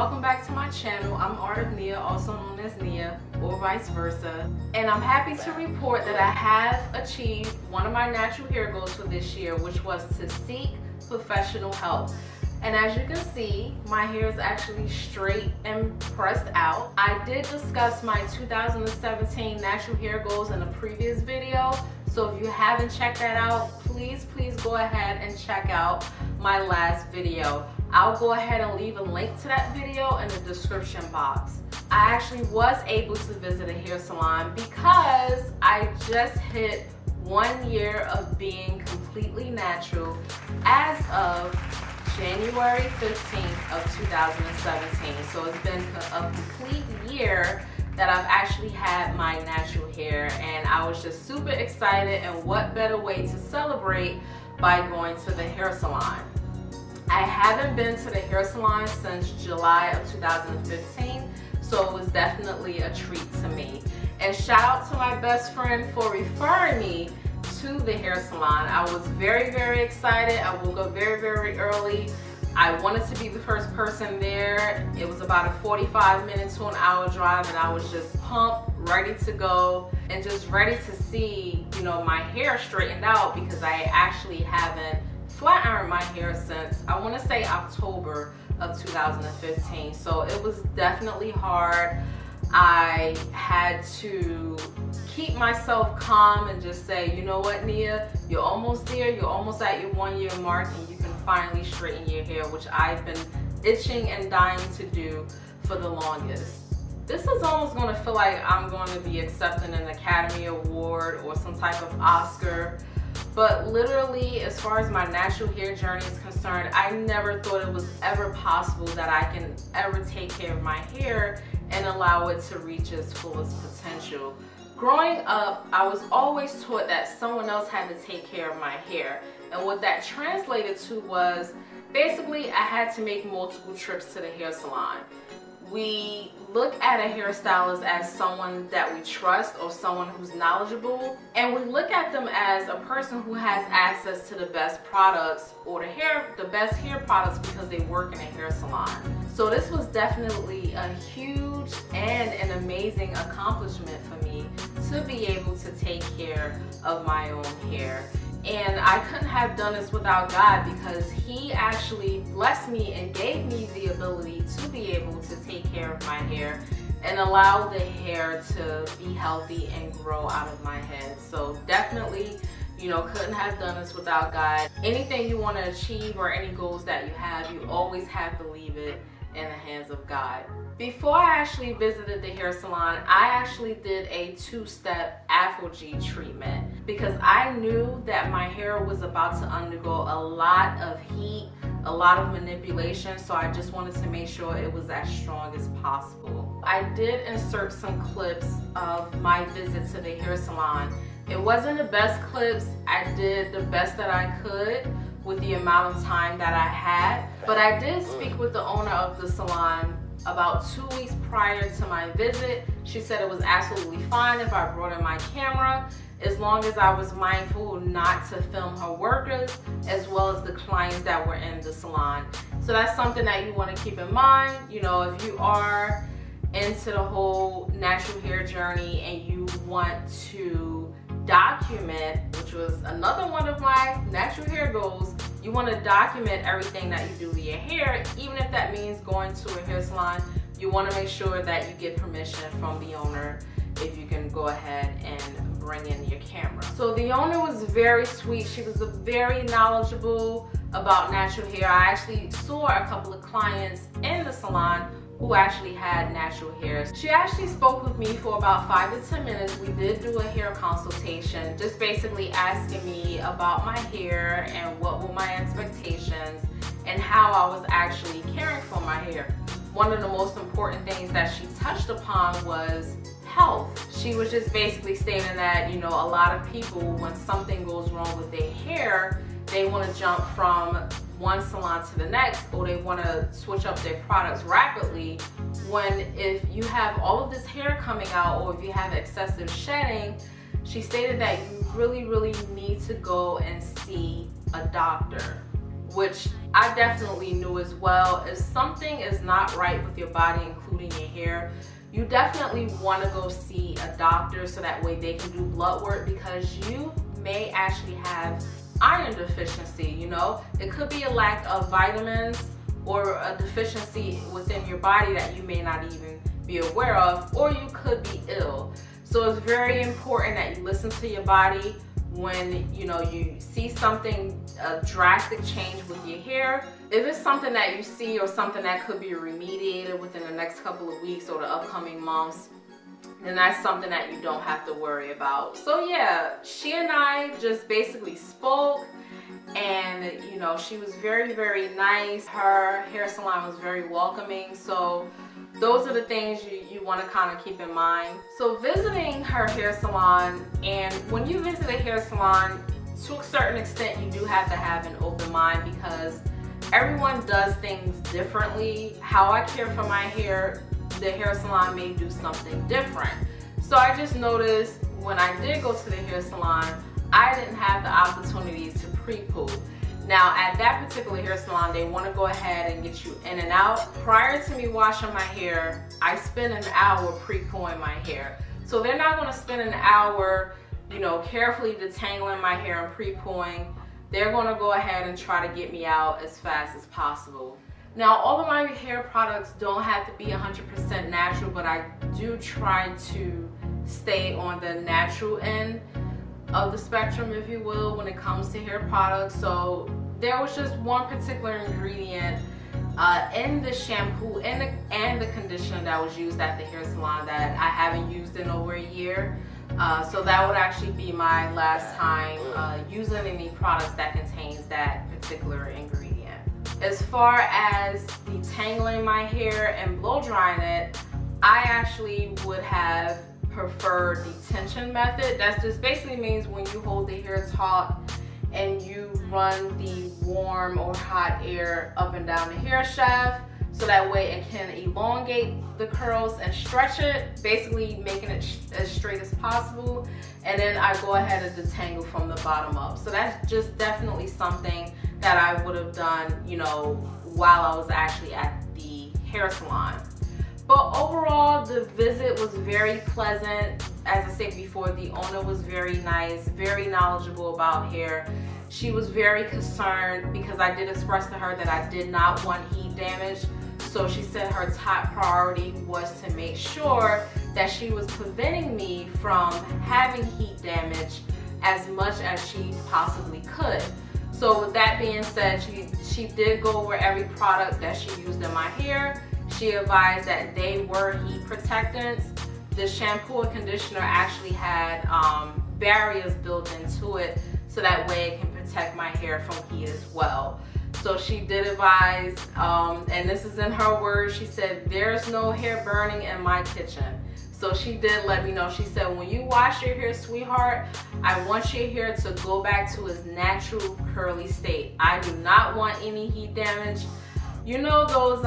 welcome back to my channel. I'm Art of Nia, also known as Nia, or vice versa. And I'm happy to report that I have achieved one of my natural hair goals for this year, which was to seek professional help. And as you can see, my hair is actually straight and pressed out. I did discuss my 2017 natural hair goals in a previous video. So if you haven't checked that out, please go ahead and check out my last video. I'll go ahead and leave a link to that video in the description box. I actually was able to visit a hair salon because I just hit 1 year of being completely natural as of January 15th of 2017. So it's been a complete year that I've actually had my natural hair, and I was just super excited, and what better way to celebrate by going to the hair salon. I haven't been to the hair salon since July of 2015, so it was definitely a treat to me. And shout out to my best friend for referring me to the hair salon. I was very excited. I woke up very early. I wanted to be the first person there. It was about a 45-minute to an hour drive, and I was just pumped, ready to go, and just ready to see, my hair straightened out, because I actually haven't flat ironed my hair since, I want to say, October of 2015. So it was definitely hard. I had to keep myself calm and just say, you know what, Nia, you're almost there. You're almost at your 1 year mark, and you can finally straighten your hair, which I've been itching and dying to do for the longest. This is almost going to feel like I'm going to be accepting an Academy Award or some type of Oscar. But literally, as far as my natural hair journey is concerned, I never thought it was ever possible that I can ever take care of my hair and allow it to reach its fullest potential. Growing up, I was always taught that someone else had to take care of my hair. And what that translated to was, basically, I had to make multiple trips to the hair salon. We look at a hairstylist as someone that we trust or someone who's knowledgeable, and we look at them as a person who has access to the best products or the best hair products because they work in a hair salon. So this was definitely a huge and an amazing accomplishment for me to be able to take care of my own hair. And I couldn't have done this without God, because He actually blessed me and gave me the ability to be able to take care of my hair and allow the hair to be healthy and grow out of my head. So definitely, couldn't have done this without God. Anything you want to achieve or any goals that you have, you always have to leave it in the hands of God. Before I actually visited the hair salon, I actually did a 2-step Afro-G treatment, because I knew that my hair was about to undergo a lot of heat, a lot of manipulation, so I just wanted to make sure it was as strong as possible. I did insert some clips of my visit to the hair salon. It wasn't the best clips. I did the best that I could with the amount of time that I had, but I did speak with the owner of the salon about 2 weeks prior to my visit. She said it was absolutely fine if I brought in my camera, as long as I was mindful not to film her workers as well as the clients that were in the salon. So that's something that you want to keep in mind. If you are into the whole natural hair journey and you want to document, which was another one of my natural hair goals, you want to document everything that you do to your hair, even if that means going to a hair salon. You want to make sure that you get permission from the owner if you can go ahead and bring in your camera. So the owner was very sweet. She was very knowledgeable about natural hair. I actually saw a couple of clients in the salon who actually had natural hair. She actually spoke with me for about 5 to 10 minutes. We did do a hair consultation, just basically asking me about my hair and what were my expectations and how I was actually caring for my hair. One of the most important things that she touched upon was health. She was just basically stating that, a lot of people, when something goes wrong with their hair, they want to jump from one salon to the next, or they want to switch up their products rapidly, when if you have all of this hair coming out, or if you have excessive shedding, she stated that you really need to go and see a doctor. which I definitely knew as well. If something is not right with your body, including your hair, you definitely want to go see a doctor so that way they can do blood work, because you may actually have iron deficiency. You know, it could be a lack of vitamins or a deficiency within your body that you may not even be aware of, or you could be ill. So it's very important that you listen to your body when you see something, a drastic change with your hair. If it's something that you see or something that could be remediated within the next couple of weeks or the upcoming months, then that's something that you don't have to worry about. So yeah, she and I just basically spoke, and she was very, very nice. Her hair salon was very welcoming. So those are the things you want to kind of keep in mind. So visiting her hair salon, and when you visit a hair salon, to a certain extent you do have to have an open mind, because everyone does things differently. How I care for my hair, the hair salon may do something different. So I just noticed when I did go to the hair salon, I didn't have the opportunity to pre-poo. Now at that particular hair salon, they want to go ahead and get you in and out. Prior to me washing my hair, I spent an hour pre-pooing my hair. So they're not going to spend an hour, carefully detangling my hair and pre-pooing. They're going to go ahead and try to get me out as fast as possible. Now, all of my hair products don't have to be 100% natural, but I do try to stay on the natural end of the spectrum, if you will, when it comes to hair products. So there was just one particular ingredient in the shampoo and the conditioner that was used at the hair salon that I haven't used in over a year. So that would actually be my last time using any products that contains that particular ingredient. As far as detangling my hair and blow drying it, I actually would have preferred the tension method. That just basically means when you hold the hair taut and you run the warm or hot air up and down the hair shaft, so that way it can elongate the curls and stretch it, basically making it as straight as possible. And then I go ahead and detangle from the bottom up. So that's just definitely something that I would have done, while I was actually at the hair salon. But overall, the visit was very pleasant. As I said before, the owner was very nice, very knowledgeable about hair. She was very concerned because I did express to her that I did not want heat damage. So she said her top priority was to make sure that she was preventing me from having heat damage as much as she possibly could. So with that being said, she did go over every product that she used in my hair. She advised that they were heat protectants. The shampoo and conditioner actually had barriers built into it, so that way it can protect my hair from heat as well. So she did advise, and this is in her words, she said, "There's no hair burning in my kitchen." So she did let me know. She said, when you wash your hair, sweetheart, I want your hair to go back to its natural curly state. I do not want any heat damage. You know those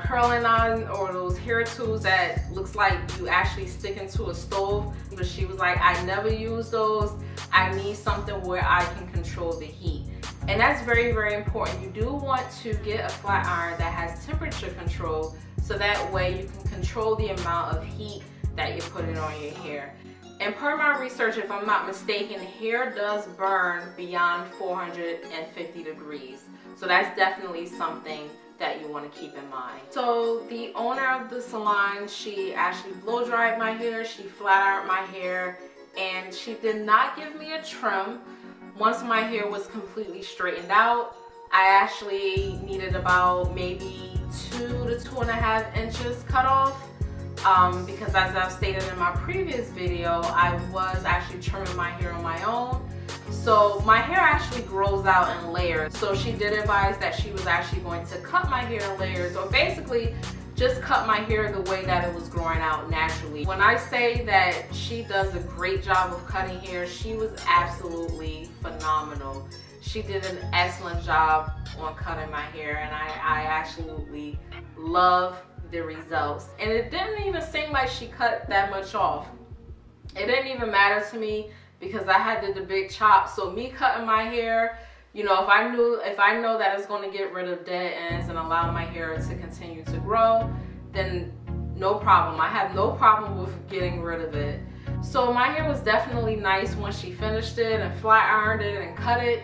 curling on or those hair tools that looks like you actually stick into a stove? But she was like, I never use those. I need something where I can control the heat. And that's very, very important. You do want to get a flat iron that has temperature control, so that way you can control the amount of heat that you're putting on your hair. And per my research, if I'm not mistaken, hair does burn beyond 450 degrees. So that's definitely something that you want to keep in mind. So the owner of the salon, she actually blow dried my hair, she flat ironed my hair, and she did not give me a trim. Once my hair was completely straightened out, I actually needed about maybe 2 to 2.5 inches cut off. Because as I've stated in my previous video, I was actually trimming my hair on my own. So my hair actually grows out in layers. So she did advise that she was actually going to cut my hair in layers, or basically just cut my hair the way that it was growing out naturally. When I say that she does a great job of cutting hair, she was absolutely phenomenal. She did an excellent job on cutting my hair, and I absolutely love the results. And it didn't even seem like she cut that much off. It didn't even matter to me because I had the big chop. So me cutting my hair, You know, if I know that it's going to get rid of dead ends and allow my hair to continue to grow, then no problem. I have no problem with getting rid of it. So my hair was definitely nice when she finished it and flat ironed it and cut it.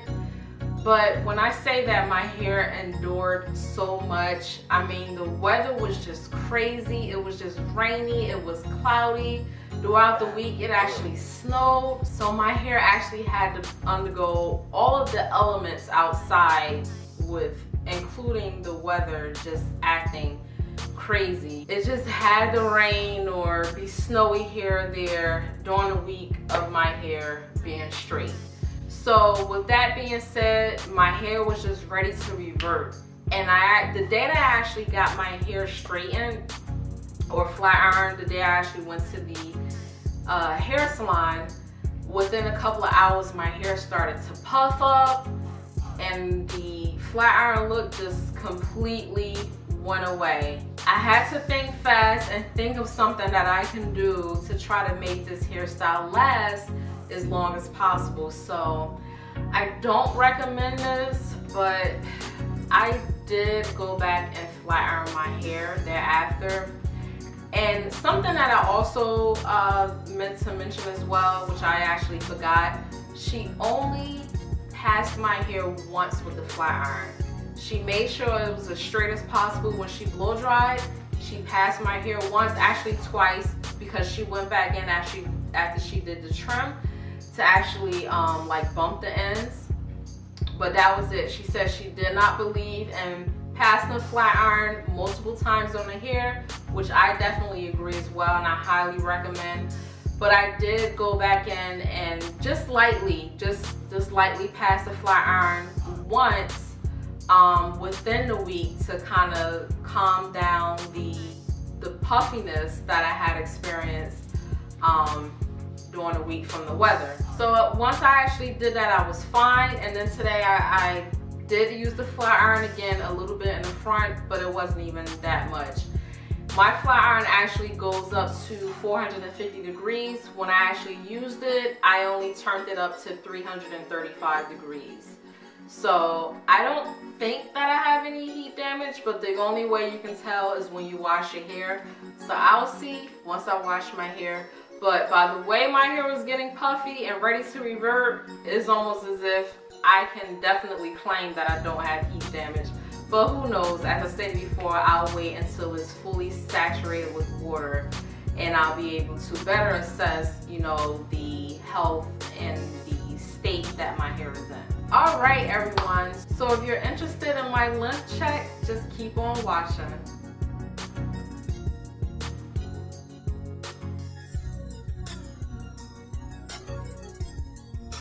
But when I say that my hair endured so much, I mean, the weather was just crazy. It was just rainy, it was cloudy. Throughout the week, it actually snowed. So my hair actually had to undergo all of the elements outside, with including the weather just acting crazy. It just had to rain or be snowy here or there during the week of my hair being straight. So with that being said, my hair was just ready to revert. And the day that I actually got my hair straightened or flat ironed, the day I actually went to the hair salon, within a couple of hours my hair started to puff up and the flat iron look just completely went away. I had to think fast and think of something that I can do to try to make this hairstyle last as long as possible. So I don't recommend this, but I did go back and flat iron my hair thereafter. And something that I also meant to mention as well, which I actually forgot, she only passed my hair once with the flat iron. She made sure it was as straight as possible when she blow dried. She passed my hair once, actually twice, because she went back in after she did the trim to actually like bump the ends. But that was it. She said she did not believe in passing the flat iron multiple times on the hair, which I definitely agree as well, and I highly recommend. But I did go back in and just lightly pass the flat iron once within the week to kind of calm down the puffiness that I had experienced during the week from the weather. So once I actually did that, I was fine. And then today I did use the flat iron again a little bit in the front, but it wasn't even that much. My flat iron actually goes up to 450 degrees. When I actually used it, I only turned it up to 335 degrees. So I don't think that I have any heat damage, but the only way you can tell is when you wash your hair. So I'll see once I wash my hair. But by the way my hair was getting puffy and ready to revert, it's almost as if I can definitely claim that I don't have heat damage. But who knows, as I said before, I'll wait until it's fully saturated with water and I'll be able to better assess, you know, the health and the state that my hair is in. All right, everyone. So if you're interested in my length check, just keep on watching.